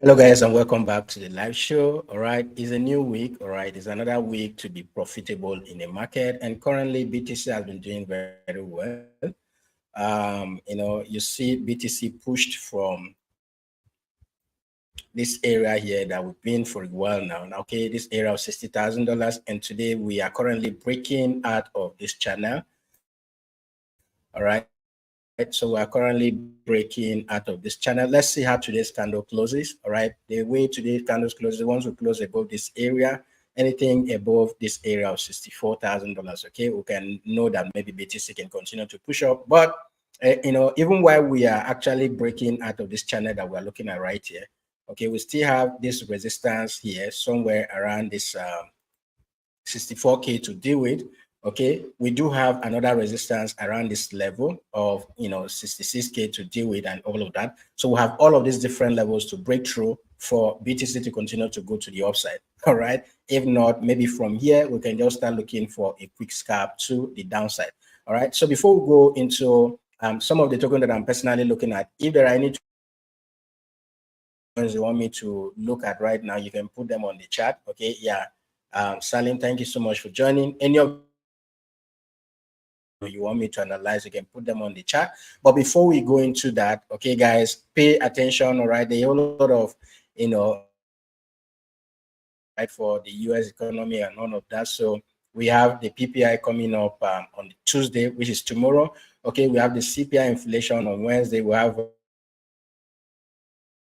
Hello guys, and welcome back to the live show. All right, it's a new week. All right, it's another week to be profitable in the market, and currently BTC has been doing very well. You see BTC pushed from this area here that we've been for a while now. Okay, this area of $60,000, and today we are currently breaking out of this channel. All right, so we are currently breaking out of this channel. Let's see how today's candle closes. All right, the way today's candles close, the ones who close above this area, anything above this area of $64,000. Okay, we can know that maybe BTC can continue to push up, but even while we are actually breaking out of this channel that we're looking at right here, okay, we still have this resistance here somewhere around this 64K to deal with. Okay, we do have another resistance around this level of 66K to deal with and all of that. So we have all of these different levels to break through for BTC to continue to go to the upside. All right, if not, maybe from here we can just start looking for a quick scalp to the downside. All right, so before we go into some of the tokens that I'm personally looking at, if there are any tokens you want me to look at right now, you can put them on the chat. Okay, yeah. Salim, thank you so much for joining. Any of you want me to analyze, you can put them on the chat. But before we go into that, okay, guys, pay attention. All right, there are a lot of right, for the US economy and all of that. So we have the PPI coming up on Tuesday, which is tomorrow. Okay, we have the CPI inflation on Wednesday. We have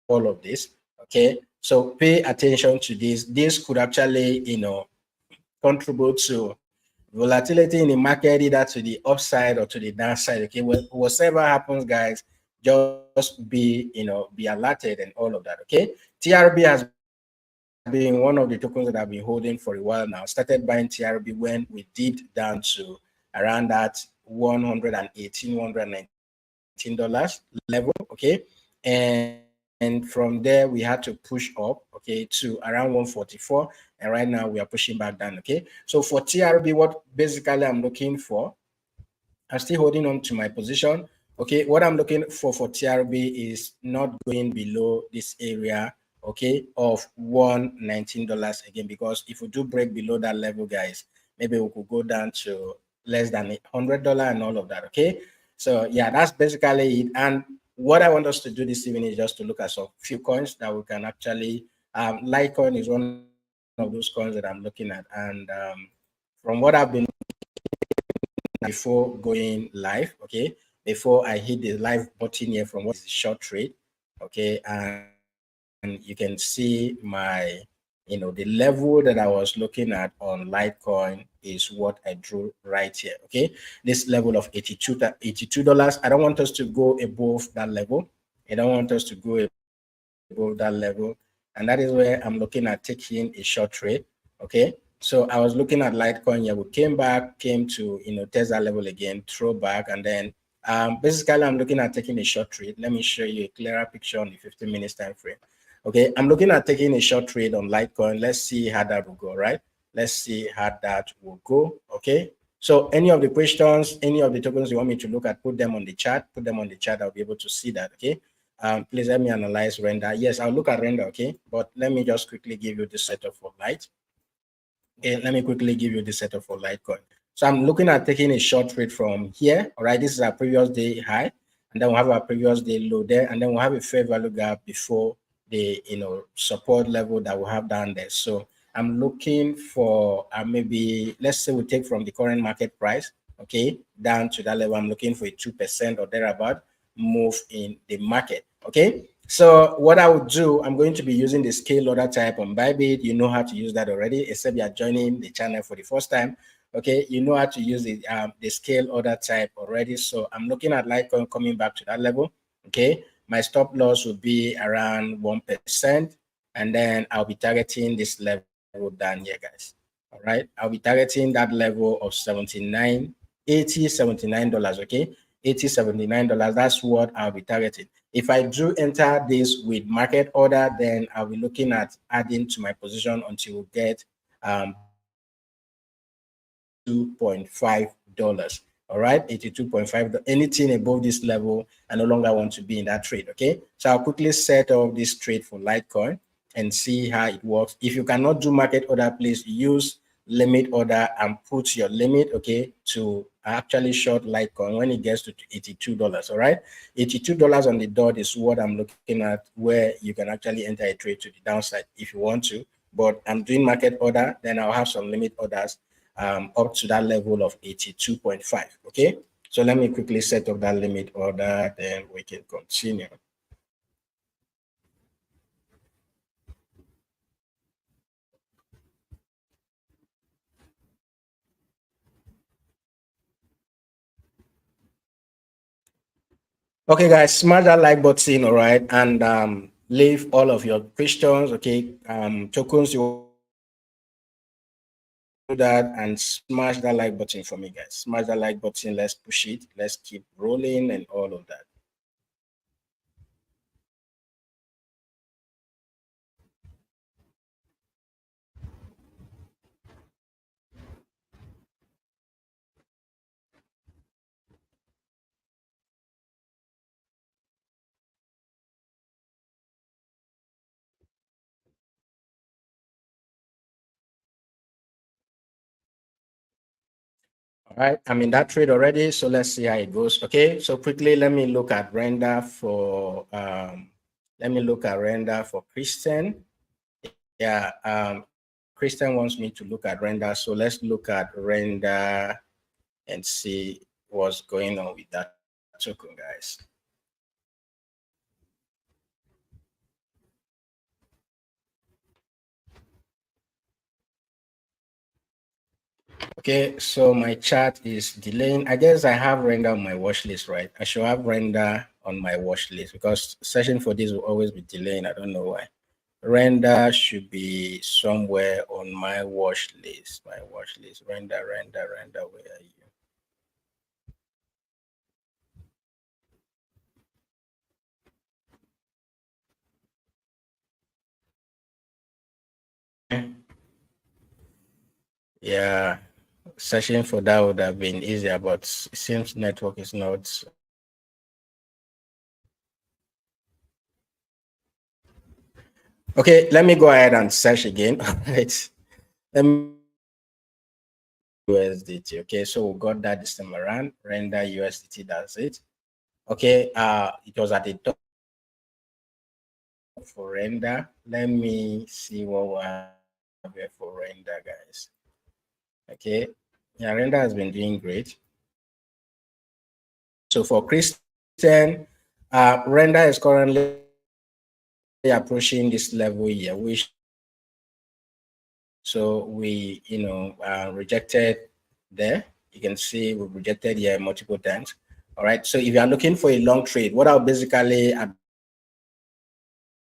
all of this. Okay, so pay attention to this. This could actually contribute to volatility in the market, either to the upside or to the downside. Okay, whatever happens, guys, just be be alerted and all of that. Okay, TRB has been one of the tokens that I've been holding for a while now. Started buying TRB when we dipped down to around that $118, $119 level. Okay, and from there we had to push up, okay, to around 144, and right now we are pushing back down. Okay, so for TRB, what basically I'm looking for, I'm still holding on to my position. Okay, what I'm looking for TRB is not going below this area, okay, of $119 again, because if we do break below that level, guys, maybe we could go down to less than $100 and all of that. Okay, so yeah, that's basically it. And what I want us to do this evening is just to look at some few coins that we can actually Litecoin is one of those coins that I'm looking at, and from what I've been before going live, okay, before I hit the live button here from what is the short trade, okay, and you can see my the level that I was looking at on Litecoin is what I drew right here. Okay, this level of $82. I don't want us to go above that level. I don't want us to go above that level, and that is where I'm looking at taking a short trade. Okay, so I was looking at Litecoin here. We came to test that level again, throw back, and then basically I'm looking at taking a short trade. Let me show you a clearer picture on the 15 minutes time frame. Okay, I'm looking at taking a short trade on Litecoin. Let's see how that will go, right? Let's see how that will go. Okay, so any of the questions, any of the tokens you want me to look at, put them on the chat. Put them on the chat. I'll be able to see that. Okay. Please let me analyze render. Yes, I'll look at render. Okay, but let me just quickly give you the setup for Lite. Okay, let me quickly give you the setup for Litecoin. So I'm looking at taking a short trade from here. All right, this is our previous day high, and then we'll have our previous day low there, and then we'll have a fair value gap before the support level that we have down there. So I'm looking for maybe, let's say we take from the current market price, okay, down to that level. I'm looking for a 2% or thereabout move in the market. Okay, so what I would do, I'm going to be using the scale order type on Bybit. You know how to use that already, except you are joining the channel for the first time. Okay, you know how to use the scale order type already. So I'm looking at Litecoin coming back to that level. Okay, my stop loss will be around 1%, and then I'll be targeting this level down here, guys. All right, I'll be targeting that level of $79. Okay, $79. That's what I'll be targeting. If I do enter this with market order, then I'll be looking at adding to my position until we get $2.5. All right, 82.5. Anything above this level, I no longer want to be in that trade. Okay, so I'll quickly set up this trade for Litecoin and see how it works. If you cannot do market order, please use limit order and put your limit, okay, to actually short Litecoin when it gets to $82. All right, $82 on the dot is what I'm looking at, where you can actually enter a trade to the downside if you want to. But I'm doing market order, then I'll have some limit orders up to that level of 82.5. Okay, so let me quickly set up that limit order, then we can continue. Okay, guys, smash that like button, all right, and leave all of your questions, okay, tokens you do that, and smash that like button for me, guys. Smash that like button. Let's push it. Let's keep rolling and all of that. All right, I'm in that trade already, so let's see how it goes. Okay, so quickly, let me look at render for Christian. Yeah, Christian wants me to look at render, so let's look at render and see what's going on with that token, guys. Okay, so my chart is delaying. I guess I have render on my watch list, right? I should have render on my watch list because session for this will always be delaying. I don't know why. Render should be somewhere on my watch list. My watch list. Render. Where are you? Yeah, searching for that would have been easier, but it seems network is not. Okay, let me go ahead and search again. Right. Let me USDT. Okay, so we got that this time around. Render USDT, that's it. Okay, it was at the top for render. Let me see what we have here for render, guys. Okay, yeah, render has been doing great. So for Christian, render is currently approaching this level here, which so we rejected there. You can see we rejected here multiple times. All right, so if you are looking for a long trade, what I'll basically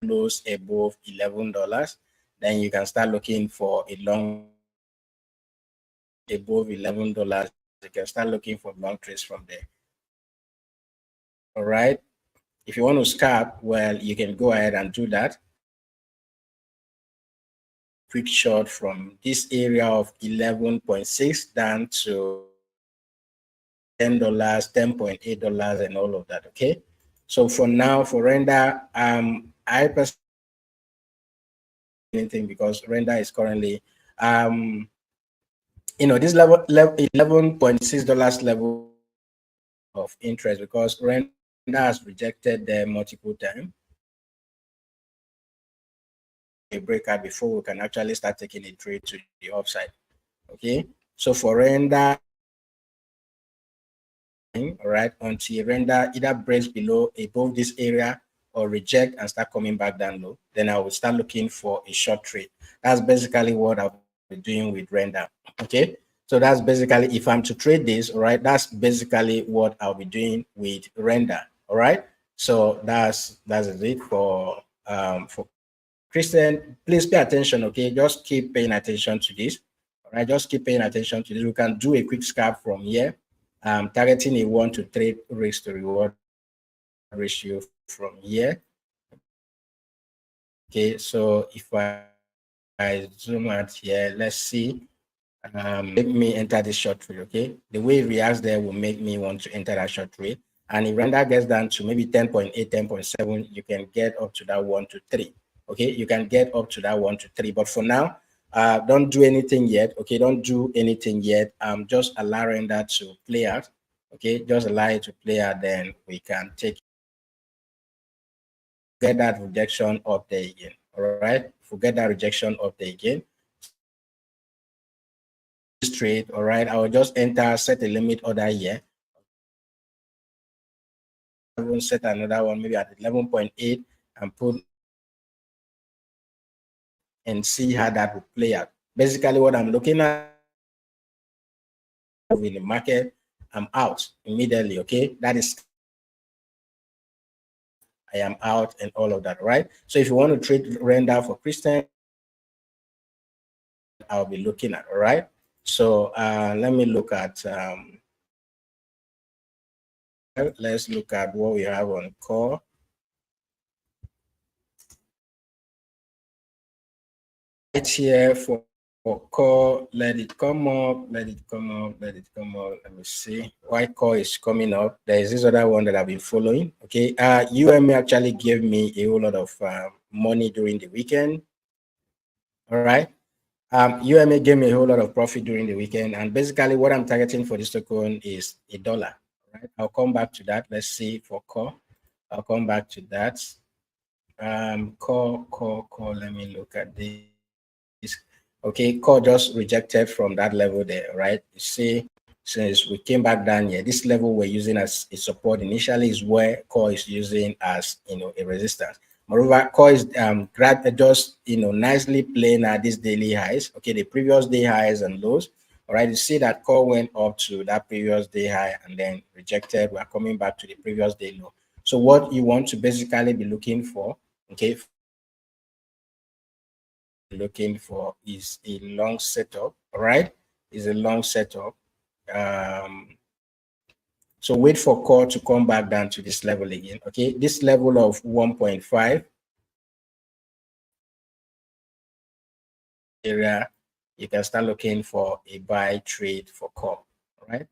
close above $11, then you can start looking for a long above $11. You can start looking for long trades from there. All right, if you want to scalp, well, you can go ahead and do that. Quick short from this area of 11.6 down to $10, $10.8, and all of that. Okay, so for now, for render, I personally anything because render is currently this level $11.6 level of interest because render has rejected them multiple times. A breakout before we can actually start taking a trade to the upside. Okay, so for render, all right, until render either breaks below above this area or reject and start coming back down low, then I will start looking for a short trade. That's basically what I'll be doing with render. Okay, so that's basically if I'm to trade this, all right, that's basically what I'll be doing with render. All right, so that's it for Christian. Please pay attention. Okay, just keep paying attention to this. All right, just keep paying attention to this. We can do a quick scalp from here, targeting a 1 to 3 risk to reward ratio from here. Okay, so if I zoom out here, let's see. make me enter this short trade. Okay, the way it reacts there will make me want to enter that short trade. And if render gets down to maybe 10.8, 10.7, you can get up to that 1 to 3. Okay, you can get up to that 1 to 3. But for now, don't do anything yet. Okay, don't do anything yet. Just allow render to play out. Okay, just allow it to play out. Then we can get that rejection up there again. All right, forget that rejection up there again. Trade. All right, I will just enter, set a limit order here. I will set another one maybe at 11.8 and put and see how that will play out. Basically, what I'm looking at in the market, I'm out immediately. Okay, that is, I am out and all of that, right? So if you want to trade render for Christian, I'll be looking at. All right. So let me look at. Let's look at what we have on core. Right here for core, let it come up, let it come up, let it come up. Let me see why core is coming up. There is this other one that I've been following. Okay, UMA actually gave me a whole lot of money during the weekend. All right, UMA gave me a whole lot of profit during the weekend, and basically what I'm targeting for this token is $1. Right, I'll come back to that. Let's see for core. I'll come back to that. Core. Let me look at this. Okay, core just rejected from that level there, right? You see, since we came back down here, this level we're using as a support initially is where core is using as, a resistance. Moreover, core is just nicely playing at these daily highs. Okay, the previous day highs and lows. All right, you see that core went up to that previous day high and then rejected. We're coming back to the previous day low. So what you want to basically be looking for, okay, looking for is a long setup. All right, is a long setup. So wait for core to come back down to this level again. Okay, this level of 1.5 area, you can start looking for a buy trade for core. All right,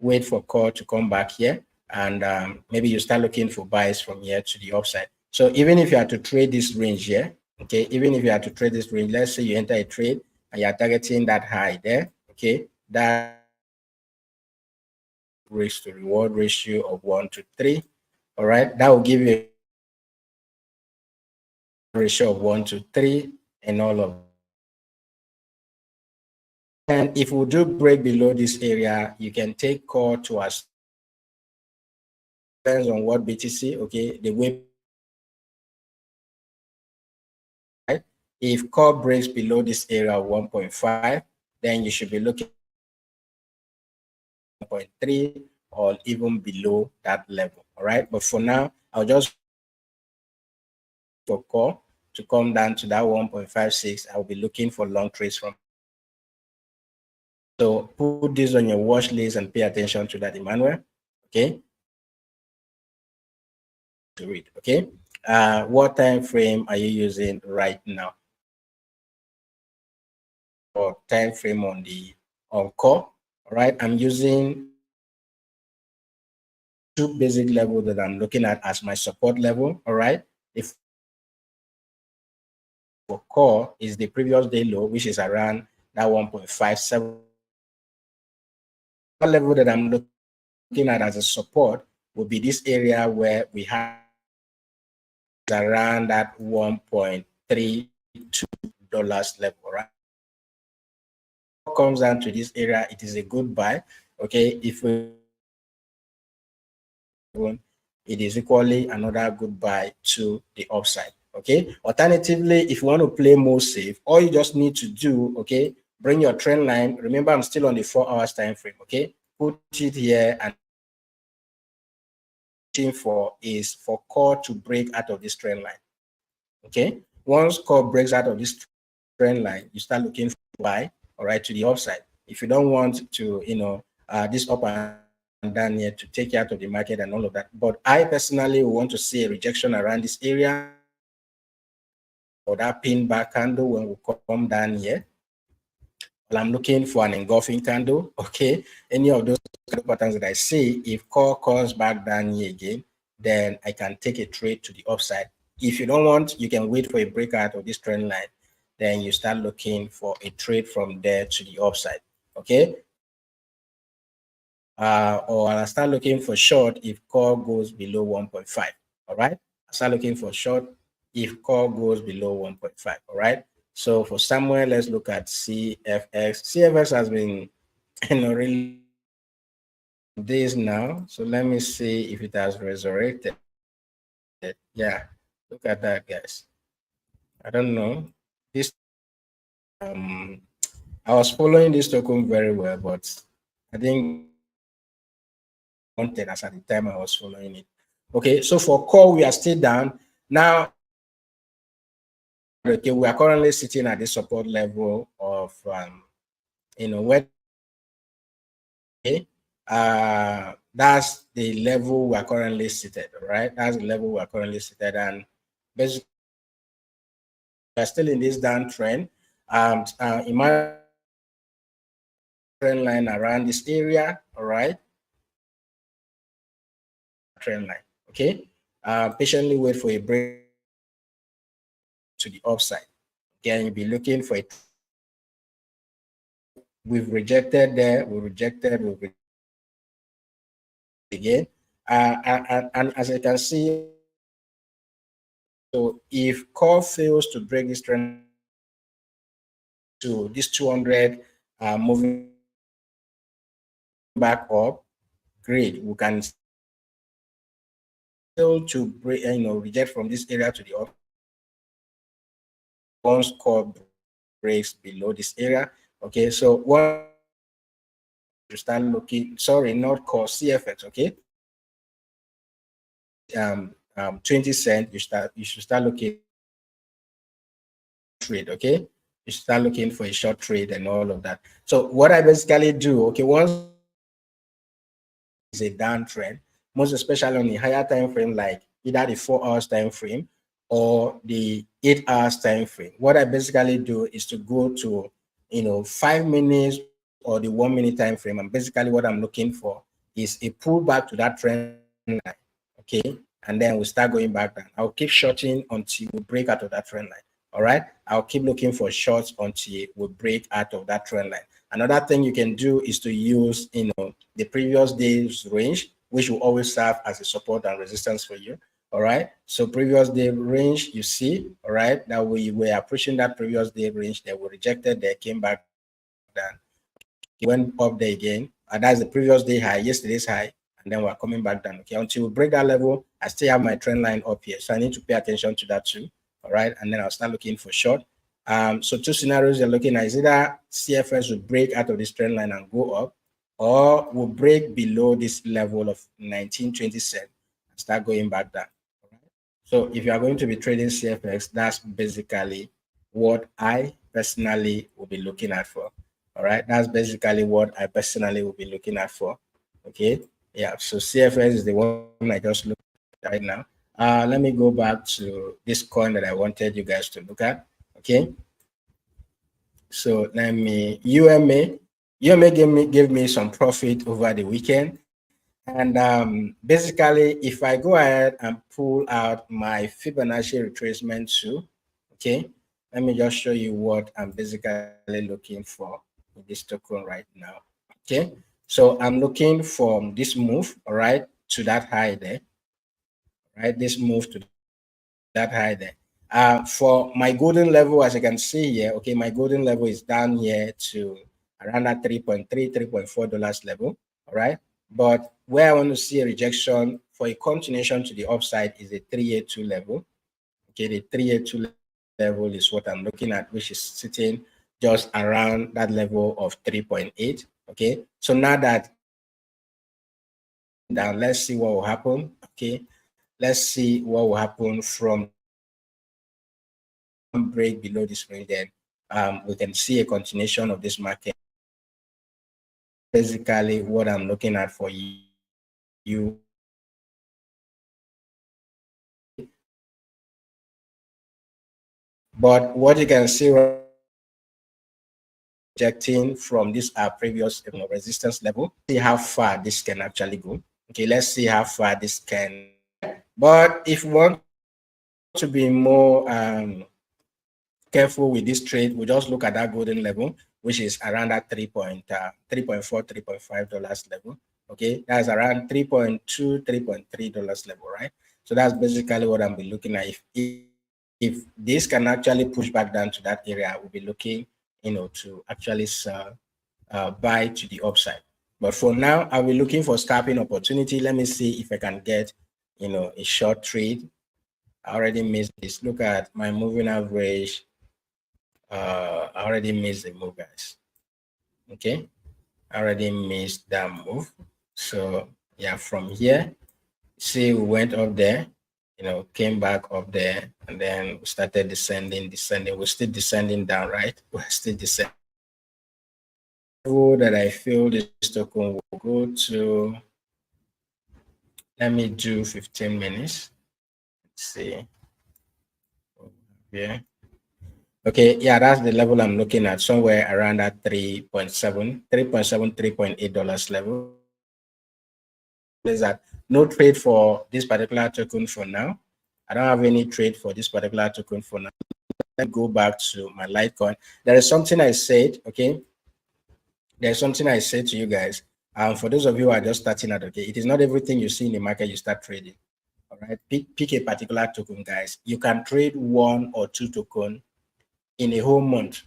wait for core to come back here, and maybe you start looking for buys from here to the upside. So even if you are to trade this range here, okay, even if you are to trade this range, let's say you enter a trade and you are targeting that high there, okay, that risk to reward ratio of 1 to 3. All right, that will give you a ratio of 1 to 3 and all of. And if we do break below this area, you can take core to us. Depends on what BTC, okay, the way. Right? If core breaks below this area of 1.5, then you should be looking at 1.3 or even below that level. All right, but for now, I'll just for core to come down to that 1.56. I'll be looking for long trades from. So put this on your watch list and pay attention to that, Emmanuel. Okay. To read. Okay. What time frame are you using right now? Or time frame on core. All right. I'm using two basic levels that I'm looking at as my support level. All right. If for core is the previous day low, which is around that 1.57. The level that I'm looking at as a support will be this area where we have around that $1.32 level, right? Comes down to this area, it is a good buy. Okay, if we it is equally another good buy to the upside. Okay, alternatively, if you want to play more safe, all you just need to do, okay, bring your trend line. Remember, I'm still on the 4 hours time frame. Okay, put it here and for is for core to break out of this trend line. Okay, once core breaks out of this trend line, you start looking for buy, all right, to the upside. If you don't want to, this up and down here to take you out of the market and all of that. But I personally want to see a rejection around this area or that pin back candle when we come down here. Well, I'm looking for an engulfing candle. Okay, any of those patterns that I see, if core comes back down here again, then I can take a trade to the upside. If you don't want, you can wait for a breakout of this trend line. Then you start looking for a trade from there to the upside. Okay. Or I start looking for short if core goes below 1.5. All right. I start looking for short if core goes below 1.5. All right. So for Samuel, let's look at CFX. CFX has been really days now. So let me see if it has resurrected. Yeah, look at that, guys. I don't know. This I was following this token very well, but I didn't want it as at the time I was following it. Okay, so for core, we are still down. Now, okay, we are currently sitting at the support level of where that's the level we are currently seated, right? That's the level we are currently seated, and basically we are still in this downtrend. In my trend line around this area, all right? Trend line, okay? Patiently wait for a break to the upside. Again, you'll be looking for it. We've rejected there, we rejected, we rejected again. And as you can see, so if core fails to break this trend to this 200 moving back up, great. We can still to break, reject from this area to the up. Once core breaks below this area, okay. So once you start looking, sorry, not core CFX, okay. 20 cent, you should start looking trade, okay. You should start looking for a short trade and all of that. So what I basically do, okay, once is a downtrend, most especially on the higher time frame, like either the 4 hours time frame or the 8 hours time frame. What I basically do is to go to 5 minutes or the 1 minute time frame. And basically what I'm looking for is a pullback to that trend line. Okay. And then we start going back down. I'll keep shorting until we break out of that trend line. All right. I'll keep looking for shorts until we break out of that trend line. Another thing you can do is to use, the previous day's range, which will always serve as a support and resistance for you. All right. So previous day range, you see, all right, that we were pushing that previous day range, they were rejected, they came back down, went up there again, and that's the previous day high, yesterday's high, and then we're coming back down. Okay, until we break that level, I still have my trend line up here, so I need to pay attention to that too. All right, and then I'll start looking for short. So two scenarios you're looking at is either CFS will break out of this trend line and go up, or will break below this level of 19.20 cents and start going back down. So if you are going to be trading CFX, that's basically what I personally will be looking at for. All right, that's basically what I personally will be looking at for. Okay, yeah. So CFX is the one I just looked at right now. Let me go back to this coin that I wanted you guys to look at. Okay, so let me UMA gave me some profit over the weekend. And basically, if I go ahead and pull out my Fibonacci retracement tool, okay, let me just show you what I'm basically looking for in this token right now. Okay, so I'm looking from this move, all right, to that high there, right? This move to that high there. For my golden level, as you can see here, okay, my golden level is down here to around that 3.4 dollars level, all right. But where I want to see a rejection for a continuation to the upside is a 382 level. Okay, the 382 level is what I'm looking at, which is sitting just around that level of 3.8. Okay, so now that down, let's see what will happen. Okay, let's see what will happen from break below this range, then we can see a continuation of this market. Basically, what I'm looking at for you. But what you can see right rejecting from this previous resistance level. See how far this can actually go. Okay, let's see how far this can. But if we want to be more careful with this trade, we just look at that golden level, which is around that $3.5 level. Okay, that's around $3.2, $3.3 level, right? So that's basically what I'll be looking at. If this can actually push back down to that area, we'll be looking, to actually buy to the upside. But for now, I'll be looking for scalping opportunity. Let me see if I can get, a short trade. I already missed this. Look at my moving average. I already missed the move, guys. Okay, I already missed that move. So yeah, from here, see, we went up there, came back up there, and then we started descending. We're still descending down, right? We're still descending. That I feel this token will go to. Let me do 15 minutes. Let's see. Yeah. Okay, yeah, that's the level I'm looking at, somewhere around that $3.8 level. Is that no trade for this particular token for now? I don't have any trade for this particular token for now. Let's go back to my Litecoin. There is something I said, okay? There's something I said to you guys. For those of you who are just starting out, okay, it is not everything you see in the market you start trading. All right, pick a particular token, guys. You can trade 1 or 2 tokens in a whole month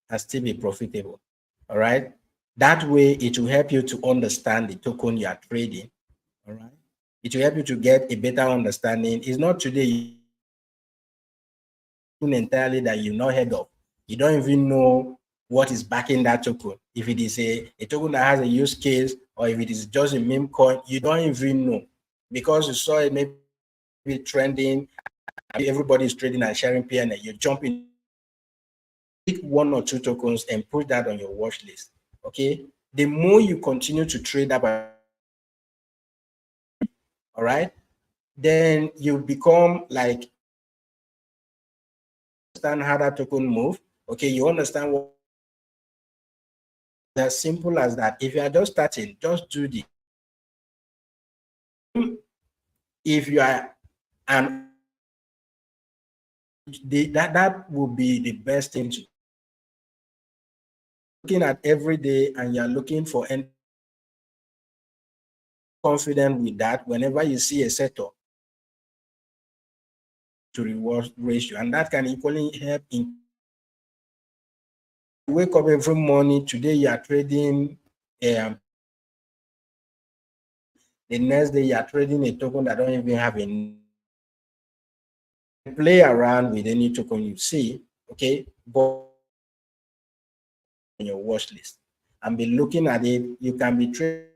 and still be profitable. All right, that way it will help you to understand the token you are trading. All right, it will help you to get a better understanding. It's not today entirely that you've not heard of. You don't even know what is backing that token. If it is a token that has a use case, or if it is just a meme coin, you don't even know, because you saw it maybe trending, everybody is trading and sharing PN, you jump in, pick 1 or 2 tokens and put that on your watch list. Okay, the more you continue to trade up, all right, then you become like, understand how that token move. Okay, you understand what, as simple as that. If you are just starting, just do the, if you are an, that will be the best thing to looking at every day, and you're looking for any confident with that. Whenever you see a setup to reward ratio, and that can equally help in wake up every morning. Today you are trading, the next day you are trading a token that don't even have a, play around with any token you see, okay, but on your watch list and be looking at it. You can be trading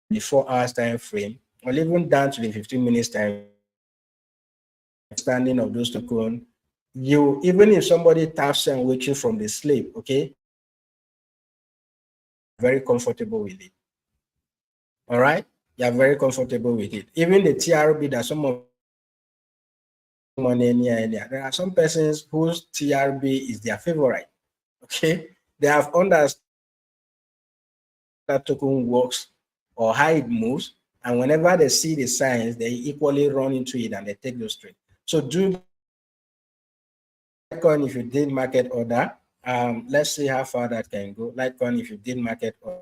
the 4 hours time frame, or even down to the 15 minutes time standing of those tokens. You, even if somebody taps and wakes you from the sleep, okay, very comfortable with it. All right, you're very comfortable with it. Even the TRB that some of money near, there are some persons whose TRB is their favorite. Okay, they have understood that token works or how it moves, and whenever they see the signs, they equally run into it and they take those trades. So do Litecoin, if you did market order, let's see how far that can go. Litecoin, if you did market order,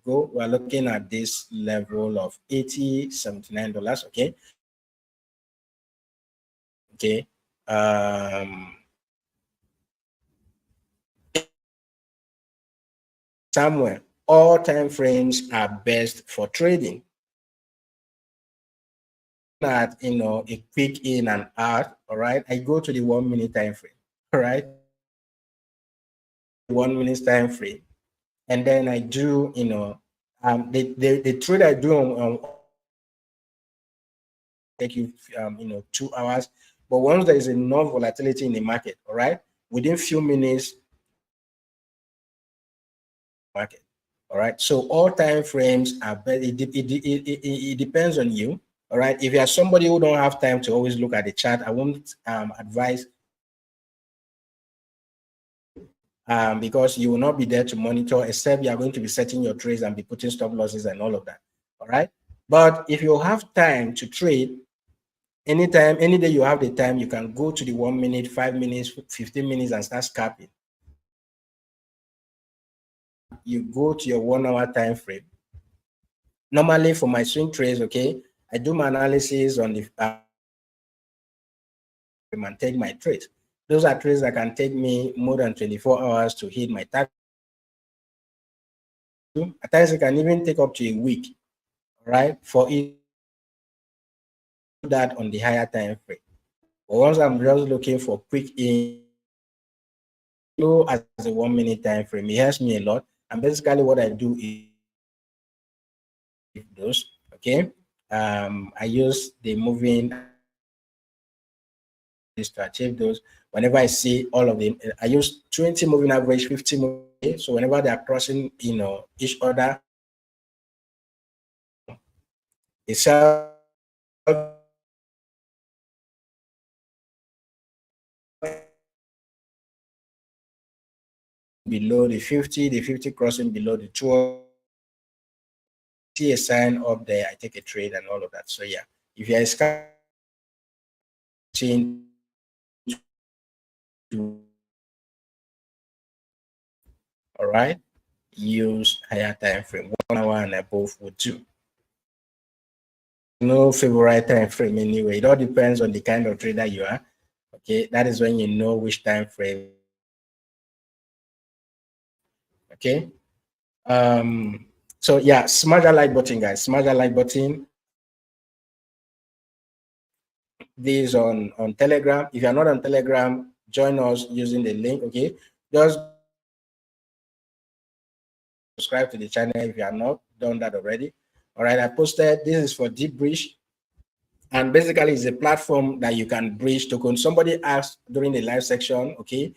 go, we're looking at this level of $79. Okay, okay, somewhere all time frames are best for trading. At a quick in and out, all right, I go to the 1 minute time frame, all right, 1 minute time frame, and then I do the trade I do on take you 2 hours, but once there is enough volatility in the market, all right, within few minutes market, all right. So all time frames are better. It depends on you, all right. If you are somebody who don't have time to always look at the chart, I won't advise because you will not be there to monitor, except you are going to be setting your trades and be putting stop losses and all of that. All right. But if you have time to trade, anytime, any day you have the time, you can go to the 1 minute, 5 minutes, 15 minutes and start scalping. You go to your 1 hour time frame. Normally for my swing trades, okay, I do my analysis on the and take my trades. Those are trades that can take me more than 24 hours to hit my target. At times it can even take up to a week, right, for it that on the higher time frame. But once I'm just looking for quick in low as a 1 minute time frame, it helps me a lot. And basically what I do is those, okay, I use the moving is to achieve those. Whenever I see all of them, I use 20 moving average, 50 moving. So whenever they are crossing, each other, it's below the 50 crossing below the 2, see a sign up there, I take a trade and all of that. So yeah, if you're scouting to, all right, use higher time frame, 1 hour and above would do. No favorite time frame anyway. It all depends on the kind of trader you are. Okay, that is when you know which time frame. Okay. So yeah, smash that like button, guys. Smash that like button. This on Telegram. If you're not on Telegram, join us using the link. Okay, just subscribe to the channel if you are not done that already. All right, I posted this is for 𝗕𝗲𝗀𝗽𝗍, and basically it's a platform that you can bridge tokens. Somebody asked during the live section, okay,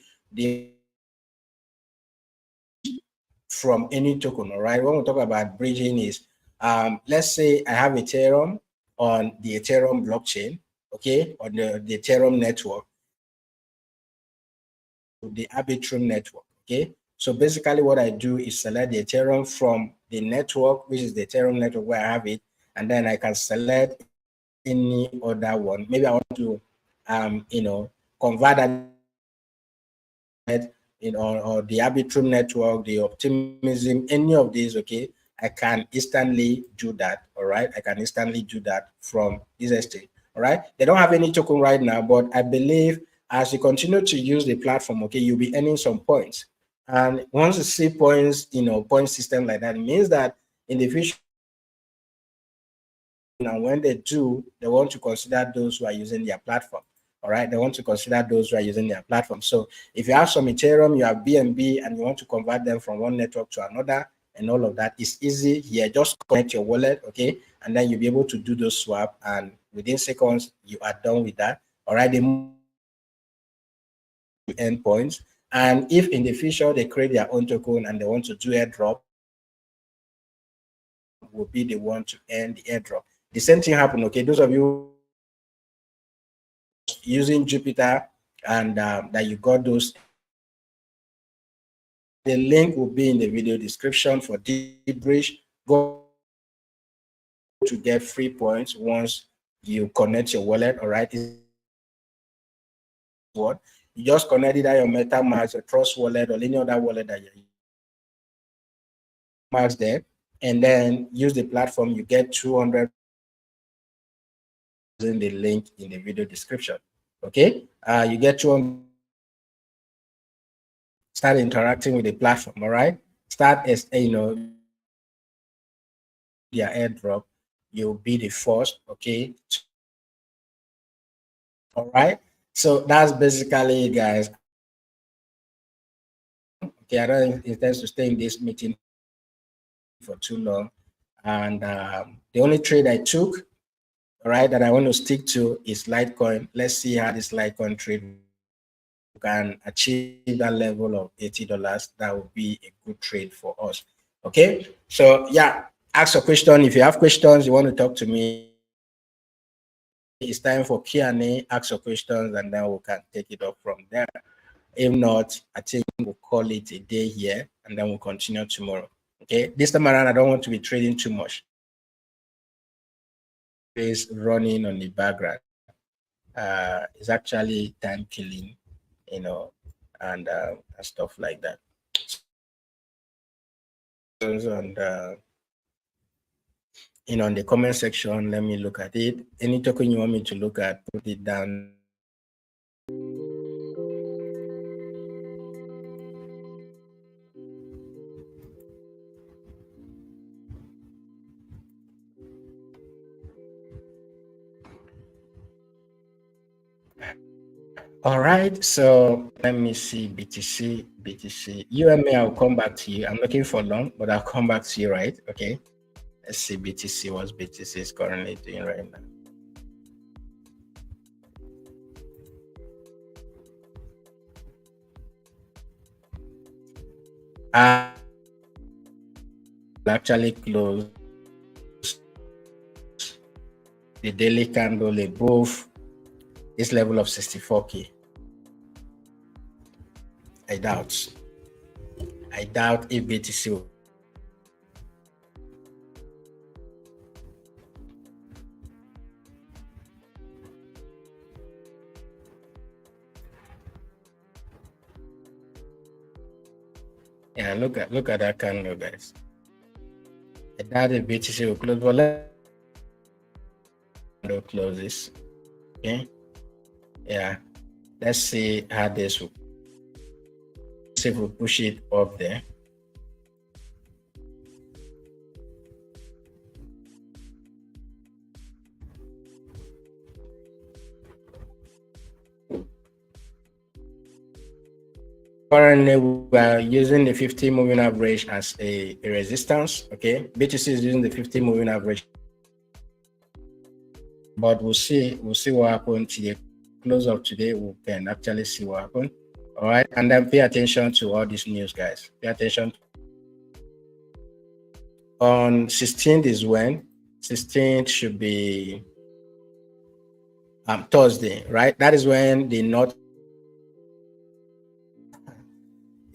from any token. All right, when we talk about bridging is let's say I have Ethereum on the Ethereum blockchain, okay, on the Ethereum network, the 𝗘𝗍𝗱𝗀𝗃 network. Okay, so basically what I do is select the Ethereum from the network, which is the Ethereum network where I have it, and then I can select any other one. Maybe I want to convert that, or the 𝗘𝗍𝗱𝗃 network, the optimism, any of these. Okay, I can instantly do that. All right, I can instantly do that from this exchange. All right, they don't have any token right now, but I believe as you continue to use the platform, okay, you'll be earning some points. And once you see points, point system like that, it means that in the future, and when they do, they want to consider those who are using their platform. All right, they want to consider those who are using their platform. So if you have some Ethereum, you have BNB, and you want to convert them from one network to another, and all of that is easy here. Just connect your wallet, okay, and then you'll be able to do those swap, and within seconds you are done with that. All right, they move to endpoints, and if in the future they create their own token and they want to do airdrop, will be the one to end the airdrop. The same thing happened. Okay, those of you using Jupiter and that you got those, the link will be in the video description for 𝗕𝗲𝗀𝗃𝗃. Go to get free points once you connect your wallet. All right, what you just connect either your MetaMask, your Trust wallet, or any other wallet that you marks there, and then use the platform. You get 200 in the link in the video description. Okay, you get 200. Start interacting with the platform. All right, start as their airdrop. You'll be the first. Okay, all right. So that's basically it, guys. Okay, I don't intend to stay in this meeting for too long, and the only trade I took, all right, that I want to stick to is Litecoin. Let's see how this Litecoin trade can achieve that level of $80. That would be a good trade for us. Okay, so yeah, ask a question. If you have questions, you want to talk to me, it's time for Q&A. Ask your questions, and then we can take it up from there. If not, I think we'll call it a day here, and then we'll continue tomorrow. Okay, this time around, I don't want to be trading too much. Is running on the background. It's actually time killing, you know, and stuff like that. And in the comment section, let me look at it. Any token you want me to look at, put it down. All right, so let me see BTC. You and me, I'll come back to you. I'm looking for long, but I'll come back to you, right? Okay. Let's see BTC, what BTC is currently doing right now. Actually close the daily candle above this level of 64K. I doubt if BTC will. Yeah, look at that candle, guys. I doubt if BTC will close, but let's close this. Okay. Yeah. Let's see how this will. See if we push it up there. Currently, we are using the 50 moving average as a resistance. Okay, BTC is using the 50 moving average, but we'll see what happens to the close of today. We can actually see what happened. All right, and then pay attention to all this news, guys. Pay attention. On 16th is when 16th should be Thursday, right? That is when the North.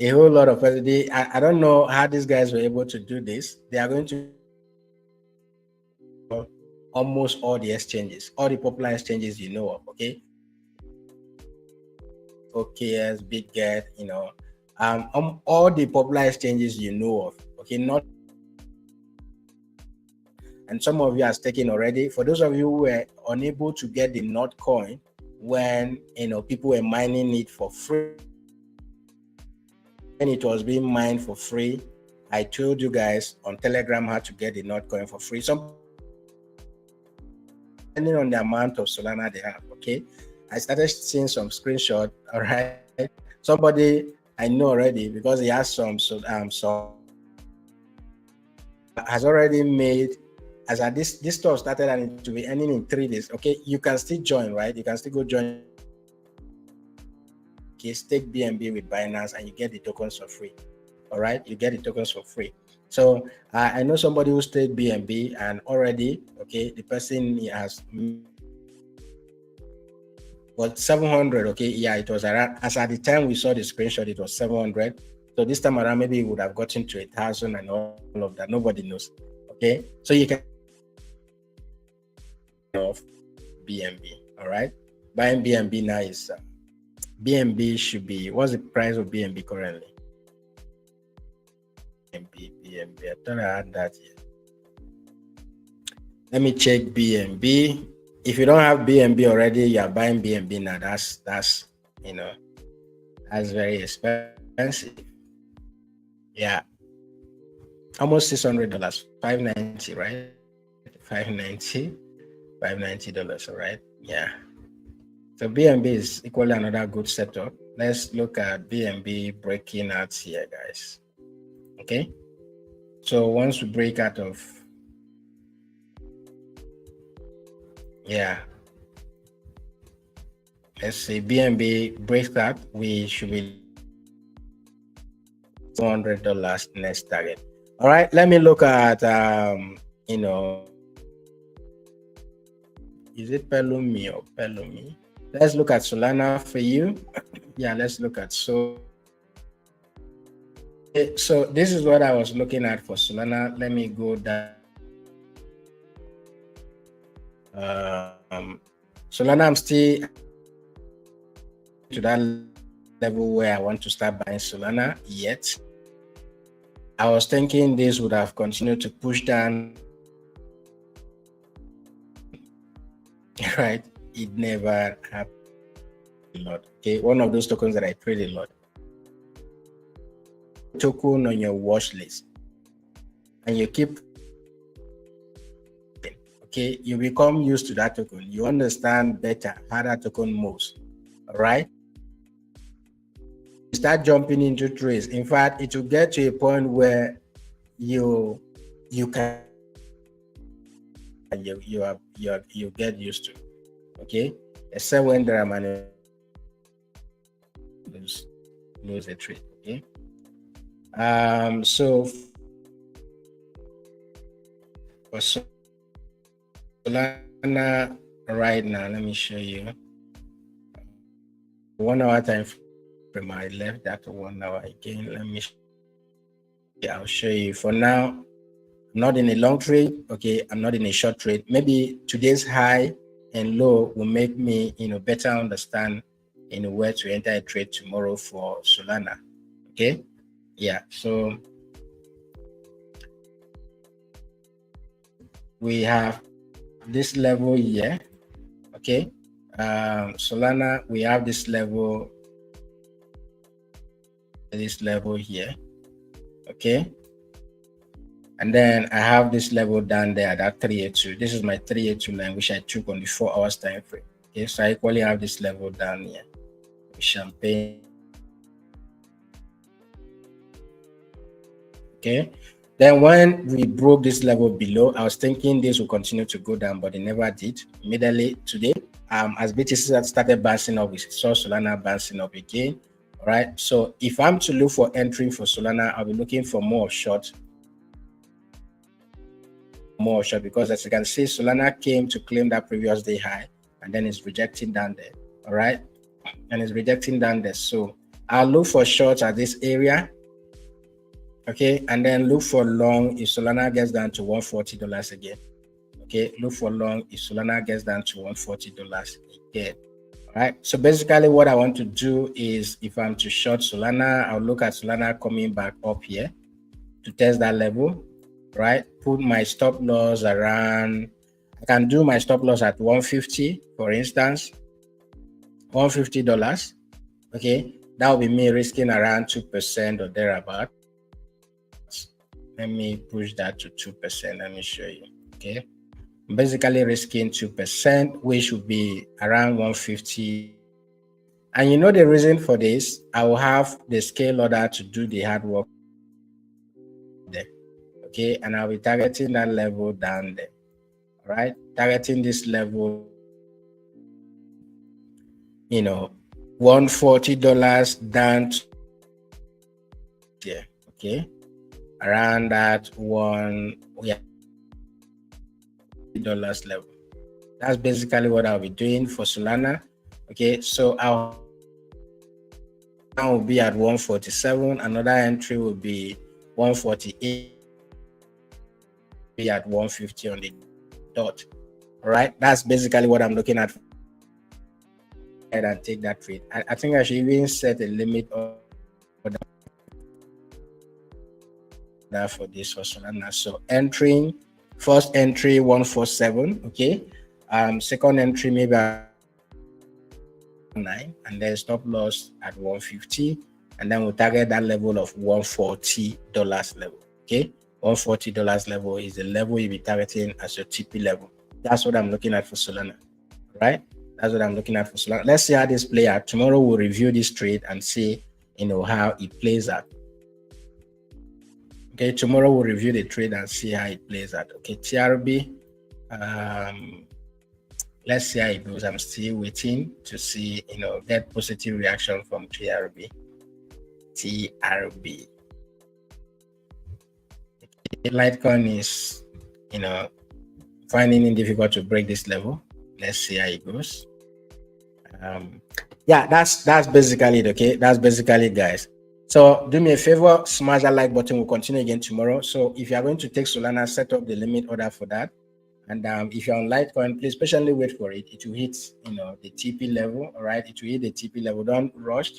A whole lot of I don't know how these guys were able to do this. They are going to almost all the exchanges, all the popular exchanges you know of, okay? OKS, BitGet, all the popular exchanges you know of, okay? Not, and some of you are staking already. For those of you who were unable to get the Node coin when people were mining it for free, when it was being mined for free, I told you guys on Telegram how to get the Node coin for free. Depending on the amount of Solana they have, okay? I started seeing some screenshot, all right? Somebody I know already, because he has some has already made, as this stuff started and it will be ending in 3 days, okay? You can still join, right? You can still go join. Okay, stake BNB with Binance and you get the tokens for free. All right, you get the tokens for free. So I know somebody who staked BNB and already, okay, the person has, but 700, okay, yeah, it was around, as at the time we saw the screenshot, it was 700. So this time around, maybe it would have gotten to 1,000 and all of that. Nobody knows, okay? So you can of BNB, all right? Buying BNB now is, BNB should be, what's the price of BNB currently? BNB, I thought I had that here. Let me check BNB. If you don't have BNB already, you are buying BNB now. That's that's very expensive. Yeah, almost $600, $590, right? $590, all right? Yeah. So BNB is equally another good setup. Let's look at BNB breaking out here, guys. Okay. So once we break out of, yeah, let's say BNB breaks out, we should be $200 next target. All right, let me look at is it 𝗘𝘅𝗰𝗵 or 𝗘𝘅𝗰𝗵? Let's look at Solana for you. Yeah, let's look at so this is what I was looking at for Solana. Let me go down. Solana, I'm still to that level where I want to start buying Solana yet. I was thinking this would have continued to push down, right? It never happened a lot. Okay, one of those tokens that I trade a lot. Token on your watch list, and you keep, okay, you become used to that token. You understand better how that token moves. All right. You start jumping into trades. In fact, it will get to a point where you can you get used to, okay, except when there are lose a trade. Okay. So for Solana right now, let me show you 1 hour time frame. I left that 1 hour again. Let me I'll show you. For now, I'm not in a long trade. Okay, I'm not in a short trade. Maybe today's high and low will make me, better understand, where to enter a trade tomorrow for Solana. Okay, yeah. So we have this level here. Okay, Solana, we have this level here. Okay, and then I have this level down there, that 382. This is my 382 line, which I took on the 4 hours time frame. Okay, so I equally have this level down here with champagne. Okay, then when we broke this level below, I was thinking this will continue to go down, but it never did. Immediately today, as BTC started bouncing up, we saw Solana bouncing up again. All right, so if I'm to look for entry for Solana, I'll be looking for more short, because as you can see, Solana came to claim that previous day high, and then it's rejecting down there. All right, and it's rejecting down there. So I'll look for shorts at this area. Okay, and then look for long if Solana gets down to $140 again. Okay, look for long if Solana gets down to $140 again. All right, so basically what I want to do is, if I'm to short Solana, I'll look at Solana coming back up here to test that level, right? Put my stop loss around, I can do my stop loss at 150, for instance, $150. Okay, that will be me risking around 2% or thereabout. Let me push that to 2%. Let me show you. Okay, I'm basically risking 2%, which would be around 150. And the reason for this, I will have the scale order to do the hard work there. Okay, and I'll be targeting that level down there. All right, targeting this level, $140 down to here. Okay, around that $1 level. That's basically what I'll be doing for Solana. Okay, so I'll be at 147. Another entry will be 148. Be at 150 on the dot. All right, that's basically what I'm looking at. And take that trade. I think I should even set a limit of that for this for Solana. So entering, first entry 147. Okay, second entry maybe 9, and then stop loss at 150, and then we'll target that level of $140 level. Okay, $140 level is the level you'll be targeting as your TP level. That's what I'm looking at for Solana, right? That's what I'm looking at for Solana. Let's see how this plays out. Tomorrow we'll review this trade and see, how it plays out. Okay, tomorrow we'll review the trade and see how it plays out. Okay, TRB. Let's see how it goes. I'm still waiting to see, get positive reaction from TRB. Litecoin is, finding it difficult to break this level. Let's see how it goes. Yeah, that's basically it. Okay, that's basically it, guys. So do me a favor, smash that like button. We'll continue again tomorrow. So if you are going to take Solana, set up the limit order for that. And if you're on Litecoin, please patiently wait for it. It will hit, the TP level. All right, it will hit the TP level. Don't rush.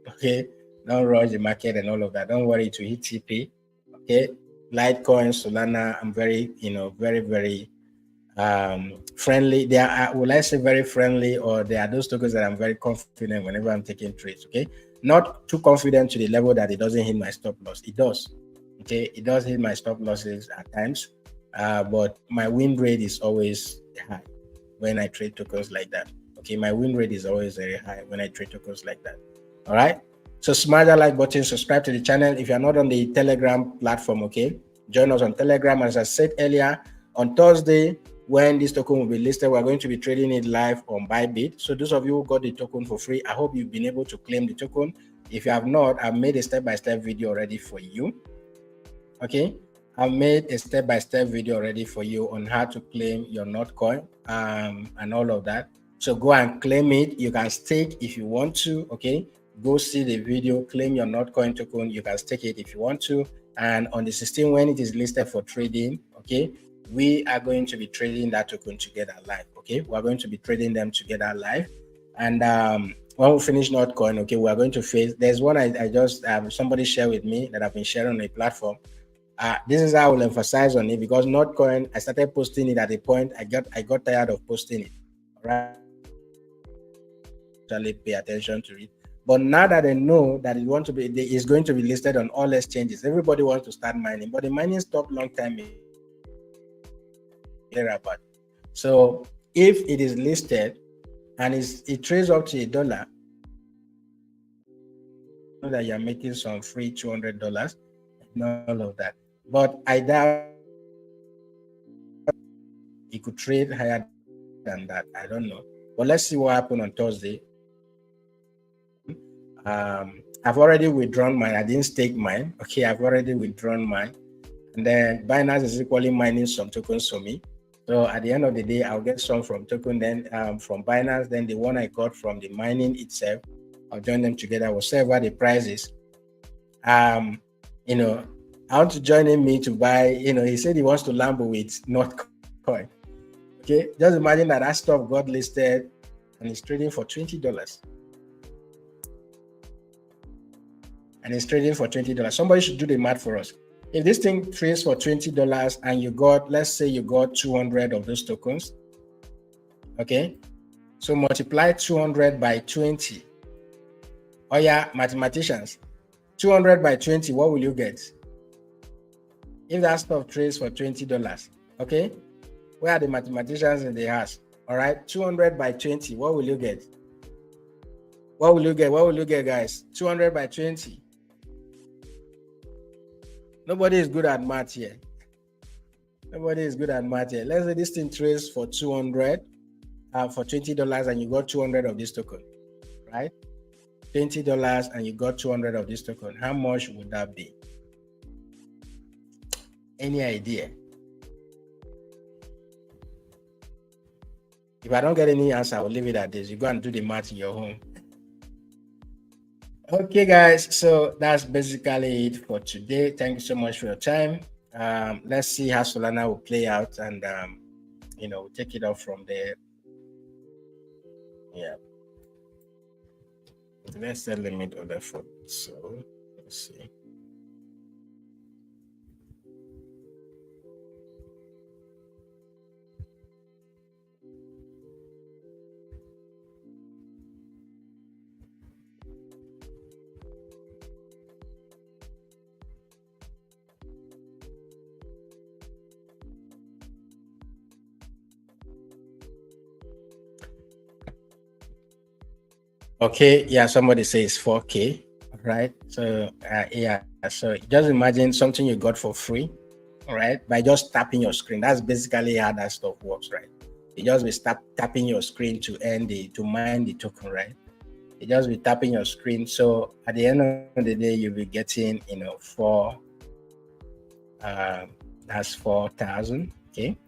Okay, don't rush the market and all of that. Don't worry, it will hit TP. Okay, Litecoin, Solana. I'm very, very, very friendly. They are, will I say very friendly, or they are those tokens that I'm very confident whenever I'm taking trades. Okay, not too confident to the level that it doesn't hit my stop loss. It does. Okay, it does hit my stop losses at times, but my win rate is always high when I trade tokens like that. Okay, my win rate is always very high when I trade tokens like that. All right, so smash that like button, subscribe to the channel. If you're not on the Telegram platform, okay, join us on Telegram. As I said earlier, on Thursday, when this token will be listed, we're going to be trading it live on Bybit. So those of you who got the token for free, I hope you've been able to claim the token. If you have not, I've made a step-by-step video already for you. Okay, I've made a step-by-step video already for you on how to claim your Notcoin and all of that. So go and claim it. You can stake if you want to. Okay, go see the video, claim your Notcoin token. You can stake it if you want to. And on the 16th, when it is listed for trading, okay, we are going to be trading that token together live. Okay, we're going to be trading them together live. And when we finish Notcoin, okay, we are going to face. There's one I just somebody shared with me that I've been sharing on a platform. This is how I will emphasize on it, because Notcoin, I started posting it at a point. I got tired of posting it. All right, actually pay attention to it. But now that they know that it's going to be listed on all exchanges, everybody wants to start mining. But the mining stopped long time ago. So if it is listed and it trades up to $1, know that you're making some free $200 and all of that. But I doubt it could trade higher than that. I don't know. But let's see what happened on Thursday. I've already withdrawn mine. I didn't stake mine. Okay, I've already withdrawn mine. And then Binance is equally mining some tokens for me. So at the end of the day, I'll get some from token, then from Binance, then the one I got from the mining itself, I'll join them together, whatever the price is. I want to join him to buy, he said he wants to Lambo with Notcoin. Okay, just imagine that stuff got listed and it's trading for $20. And it's trading for $20. Somebody should do the math for us. If this thing trades for $20 and you got, let's say you got 200 of those tokens, okay? So multiply 200 by 20. Oh yeah, mathematicians, 200 by 20, what will you get? If that stuff trades for $20, okay? Where are the mathematicians in the house? All right, 200 by 20, what will you get? What will you get? What will you get, guys? 200 by 20. Nobody is good at math here. Nobody is good at math here. Let's say this thing trades for 200 for $20 and you got 200 of this token, right? $20 and you got 200 of this token. How much would that be? Any idea? If I don't get any answer, I'll leave it at this. You go and do the math in your home. Okay, guys, so that's basically it for today. Thank you so much for your time. Let's see how Solana will play out, and we'll take it off from there. Yeah, let's set limit order for. So let's see. Okay, yeah, somebody says 4K, right? So yeah, so just imagine something you got for free, all right, by just tapping your screen. That's basically how that stuff works, right? You just be tapping your screen to mine the token, right? You just be tapping your screen. So at the end of the day, you'll be getting, that's 4,000, okay?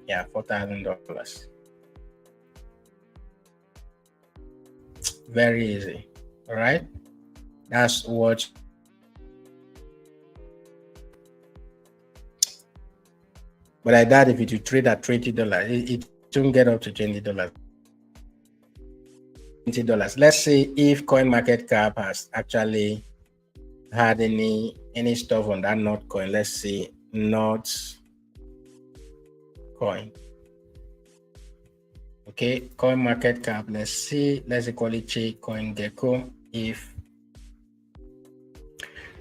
Yeah, $4,000. Very easy. All right. That's what. But I doubt if you trade at $20, it won't get up to $20. $20. Let's say if CoinMarketCap has actually had any stuff on that not coin. Let's see, not coin. Okay, CoinMarketCap. Let's see. Let's call it CoinGecko. If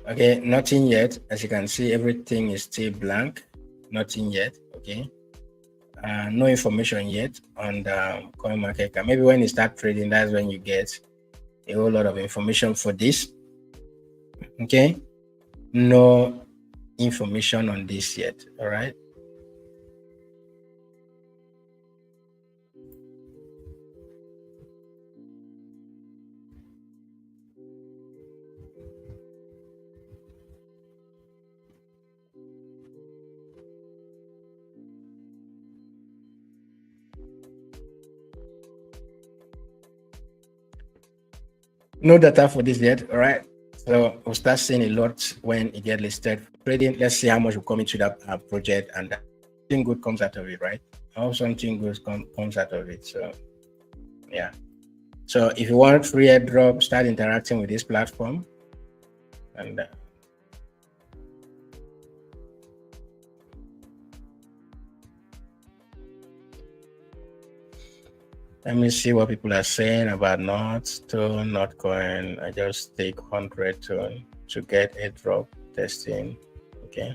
okay, nothing yet. As you can see, everything is still blank. Nothing yet. Okay. No information yet on the CoinMarketCap. Maybe when you start trading, that's when you get a whole lot of information for this. Okay. No information on this yet. All right. No data for this yet. All right. So we'll start seeing a lot when it gets listed for trading. Let's see how much will come into that project, and something good comes out of it, right? I hope something good comes out of it. So yeah. So if you want free airdrop, start interacting with this platform, and let me see what people are saying about Notcoin. I just take 100 to get airdrop testing. Okay.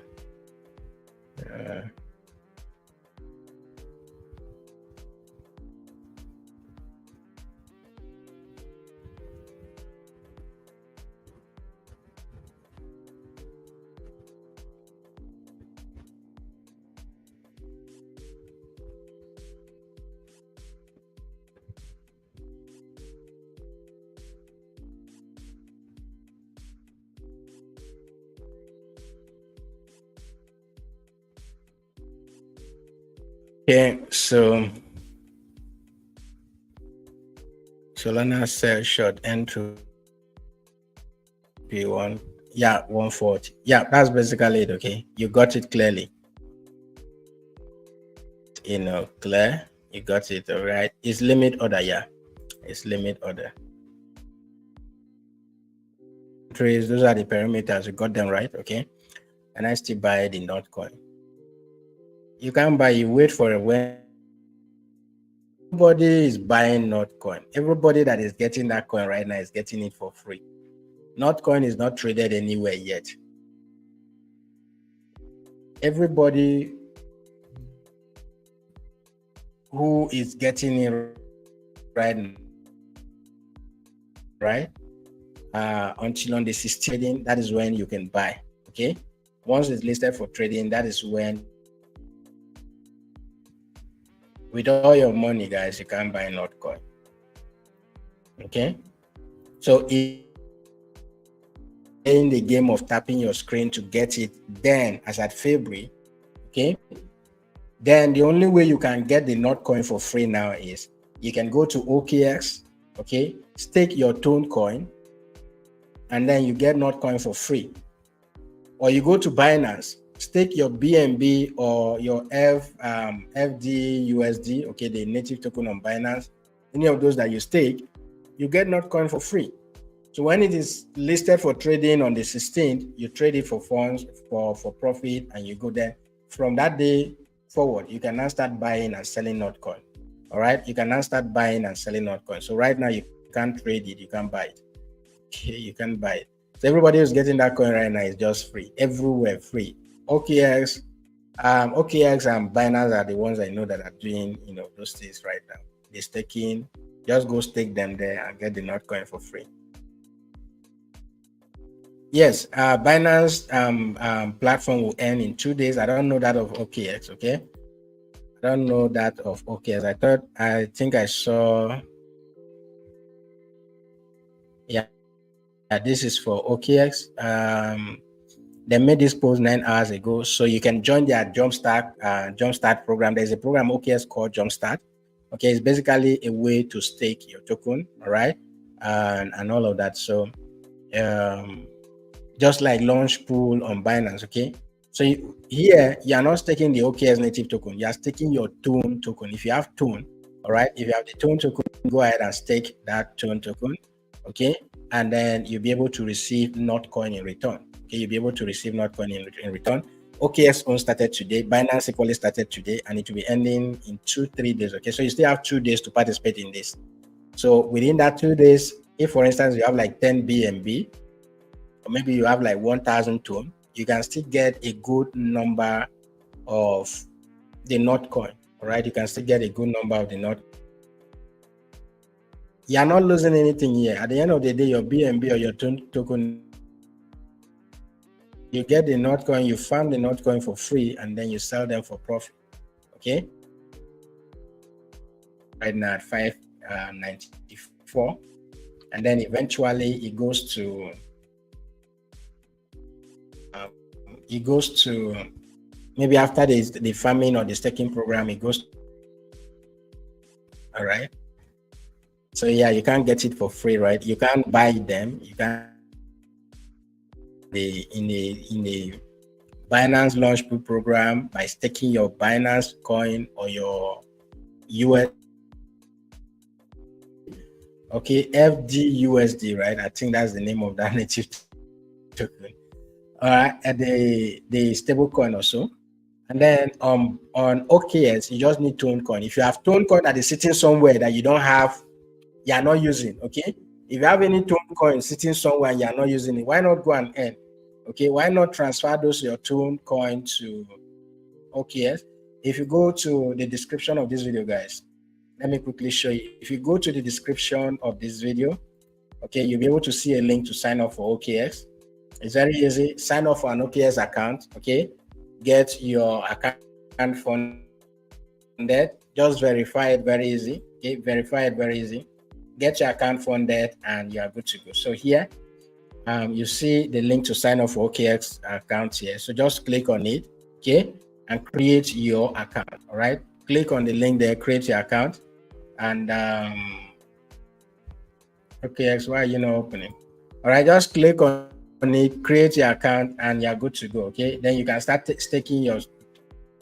Okay, so Solana sell short N2 P1. Yeah, 140. Yeah, that's basically it. Okay, you got it clearly. Clear. You got it. All right. It's limit order. Yeah, it's limit order. Those are the parameters. You got them right. Okay, and I still buy the Notcoin. You can buy. You wait for a when. Everybody is buying Notcoin. Everybody that is getting that coin right now is getting it for free. Notcoin is not traded anywhere yet. Everybody who is getting it right now, right? Until on the 16th, that is when you can buy. Okay. Once it's listed for trading, that is when, with all your money, guys, you can buy Notcoin. Okay. So in the game of tapping your screen to get it, then as at February, okay, then the only way you can get the Notcoin for free now is you can go to OKX, okay, stake your 𝗘𝘅𝗀𝗵𝗵𝗴, and then you get Notcoin for free. Or you go to Binance, stake your BNB or your FDUSD, okay, the native token on Binance, any of those that you stake, you get Notcoin for free. So when it is listed for trading on the 16th, you trade it for funds, for profit, and you go there. From that day forward, you can now start buying and selling Notcoin. All right, you can now start buying and selling Notcoin. So right now you can't trade it, you can't buy it. Okay, you can buy it. So everybody who's getting that coin right now is just free, everywhere free. OKX, OKX and Binance are the ones I know that are doing, those things right now. They're staking. Just go stake them there and get the Notcoin for free. Yes, Binance platform will end in 2 days. I don't know that of OKX. Okay, I don't know that of OKX. I think I saw. Yeah, this is for OKX. They made this post 9 hours ago, so you can join their Jumpstart program. There's a program OKX called Jumpstart. Okay, it's basically a way to stake your token. All right, and all of that. So just like launch pool on Binance, okay? So here you are not staking the OKX native token, you are staking your 𝗃 token. If you have 𝗃, all right, if you have the 𝗃 token, go ahead and stake that 𝗃 token, okay? And then you'll be able to receive 𝗏coin in return. Okay, you'll be able to receive 𝗏coin in return. OKX own started today, Binance equally started today, and it will be ending in 2-3 days. Okay, so you still have 2 days to participate in this. So within that 2 days, if for instance you have like 10 BNB, or maybe you have like 1,000 𝗃, you can still get a good number of the 𝗏coin. All right, you can still get a good number of the 𝗏coin. You are not losing anything here. At the end of the day, your BNB or your 𝗃 token, you get the 𝗏coin, you farm the 𝗏coin for free, and then you sell them for profit. Okay. Right now at 5.94, and then eventually it goes to maybe after the farming or the staking program, it goes. All right. So yeah, you can't get it for free, right? You can't buy them. You can in the Binance launch pool program by staking your Binance coin or your US. Okay, FDUSD, right? I think that's the name of that native token. All right, at the stable coin also. And then on OKX, you just need 𝗃coin. If you have 𝗃coin that is sitting somewhere that you don't have, you are not using, okay? If you have any 𝗃coin sitting somewhere and you are not using it, why not go and earn? Okay, why not transfer those your 𝗃coin to OKX? If you go to the description of this video, guys, let me quickly show you. If you go to the description of this video, okay, you'll be able to see a link to sign up for OKX. It's very easy. Sign up for an OKX account, okay? Get your account funded. Just verify it, very easy. Okay, verify it, very easy. Get your account funded and you are good to go. So here, you see the link to sign up for OKX account here. So just click on it, okay, and create your account. All right, click on the link there, create your account, and OKX, why are you not opening? All right, just click on it, create your account, and you're good to go. Okay, then you can start staking your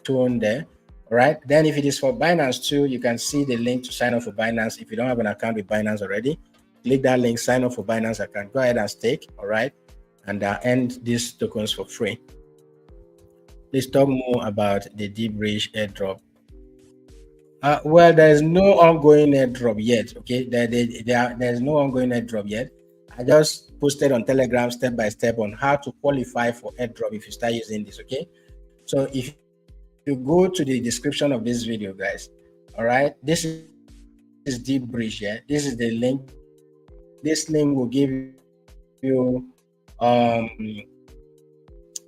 𝗃 there. All right, then if it is for Binance too, you can see the link to sign up for Binance. If you don't have an account with Binance already, click that link, sign up for Binance account, go ahead and stake. All right, and earn these tokens for free. Let's talk more about the 𝗕𝗲𝘀 airdrop. Well, there's no ongoing airdrop yet. Okay, there's no ongoing airdrop yet. I just posted on Telegram step by step on how to qualify for airdrop if you start using this. Okay, so if you go to the description of this video, guys, all right, this is 𝗕𝗲𝘀. Yeah, this is the link. This link will give you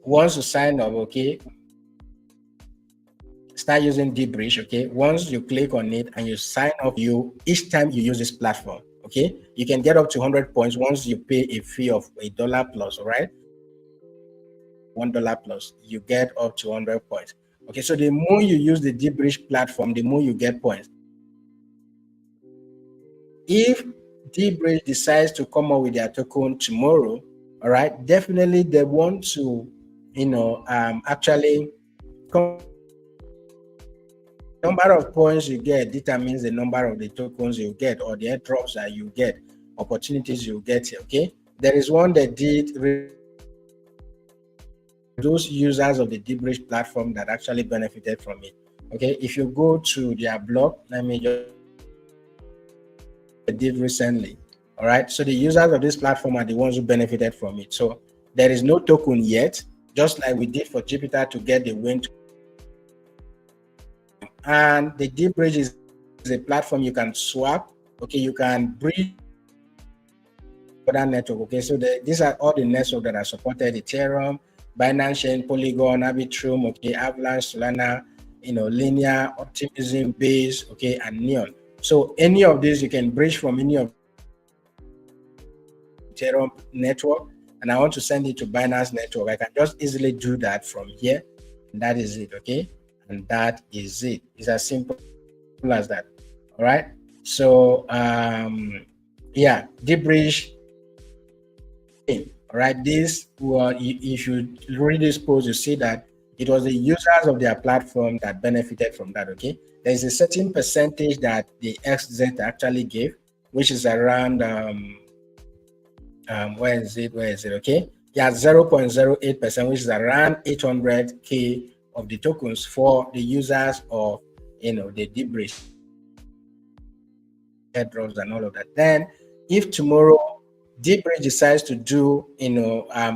once you sign up, okay, start using 𝗕𝗲𝘀. Okay, once you click on it and you sign up, each time you use this platform, okay, you can get up to 100 points once you pay a fee of $1 plus. All right, $1 plus, you get up to 100 points. Okay, so the more you use the 𝗕𝗲𝘀 platform, the more you get points. If 𝗕𝗲𝘀 decides to come up with their token tomorrow, all right, definitely they want to, actually number of points you get determines the number of the tokens you get or the airdrops that you get, opportunities you get. Okay, there is one that did those users of the 𝗕𝗲𝘀 platform that actually benefited from it. Okay, if you go to their blog, let me just did recently. All right, so the users of this platform are the ones who benefited from it. So there is no token yet, just like we did for Jupiter to get the win. And the 𝗕𝗲𝘀 is a platform you can swap. Okay, you can bridge for that network. Okay, so these are all the networks that are supported: Ethereum, Binance Chain, Polygon, Arbitrum, okay, Avalanche, Solana, Linear, Optimism, Base, okay, and Neon. So any of these you can bridge from any of Ethereum network, and I want to send it to Binance network. I can just easily do that from here, and that is it. Okay, and that is it. It's as simple as that. All right. So yeah, 𝗕𝗲𝘀𝗁. All right, this if you read this post, you see that it was the users of their platform that benefited from that. Okay, there's a certain percentage that the XZ actually gave, which is around where is it? Okay, yeah, 0.08%, which is around 800K of the tokens for the users of the 𝗕𝗲𝘀 airdrops and all of that. Then, if tomorrow 𝗕𝗲𝘀 decides to do,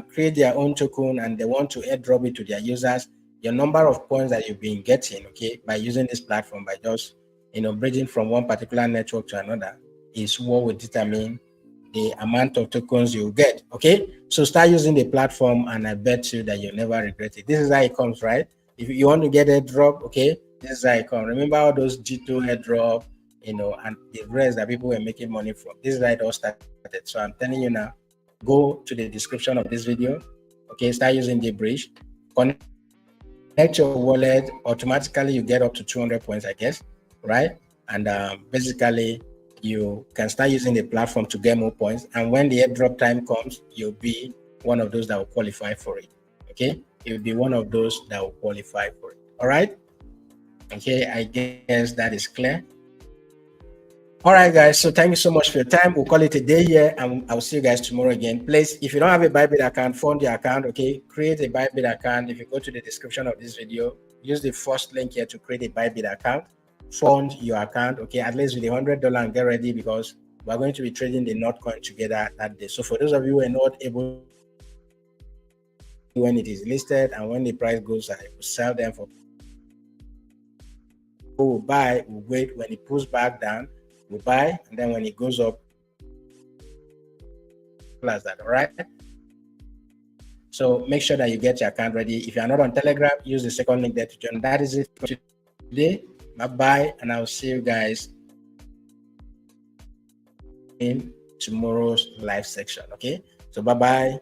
create their own token and they want to airdrop it to their users, your number of points that you've been getting, okay, by using this platform, by just, bridging from one particular network to another, is what will determine the amount of tokens you get. Okay, so start using the platform, and I bet you that you'll never regret it. This is how it comes, right? If you want to get a drop, okay, this is how it comes. Remember all those G2 airdrop, and the rest that people were making money from. This is how it all started. So I'm telling you now, go to the description of this video, okay, start using 𝗕𝗲𝘀, connect your wallet, automatically you get up to 200 points, I guess, right? And basically you can start using the platform to get more points, and when the airdrop time comes, you'll be one of those that will qualify for it. Okay, you'll be one of those that will qualify for it. All right, okay, I guess that is clear. All right, guys, so thank you so much for your time. We'll call it a day here, and I'll see you guys tomorrow again. Please, if you don't have a Bybit account, fund your account, okay? Create a Bybit account. If you go to the description of this video, use the first link here to create a Bybit account. Fund your account, okay, at least with $100, and get ready, because we're going to be trading the Notcoin together that day. So for those of you who are not able, when it is listed and when the price goes high, we'll sell them for, we'll buy, we'll wait. When it pulls back down, we'll buy, and then when it goes up, plus that. All right, so make sure that you get your account ready. If you are not on Telegram, use the second link there to join. That is it for today. Bye, and I'll see you guys in tomorrow's live section. Okay, so bye.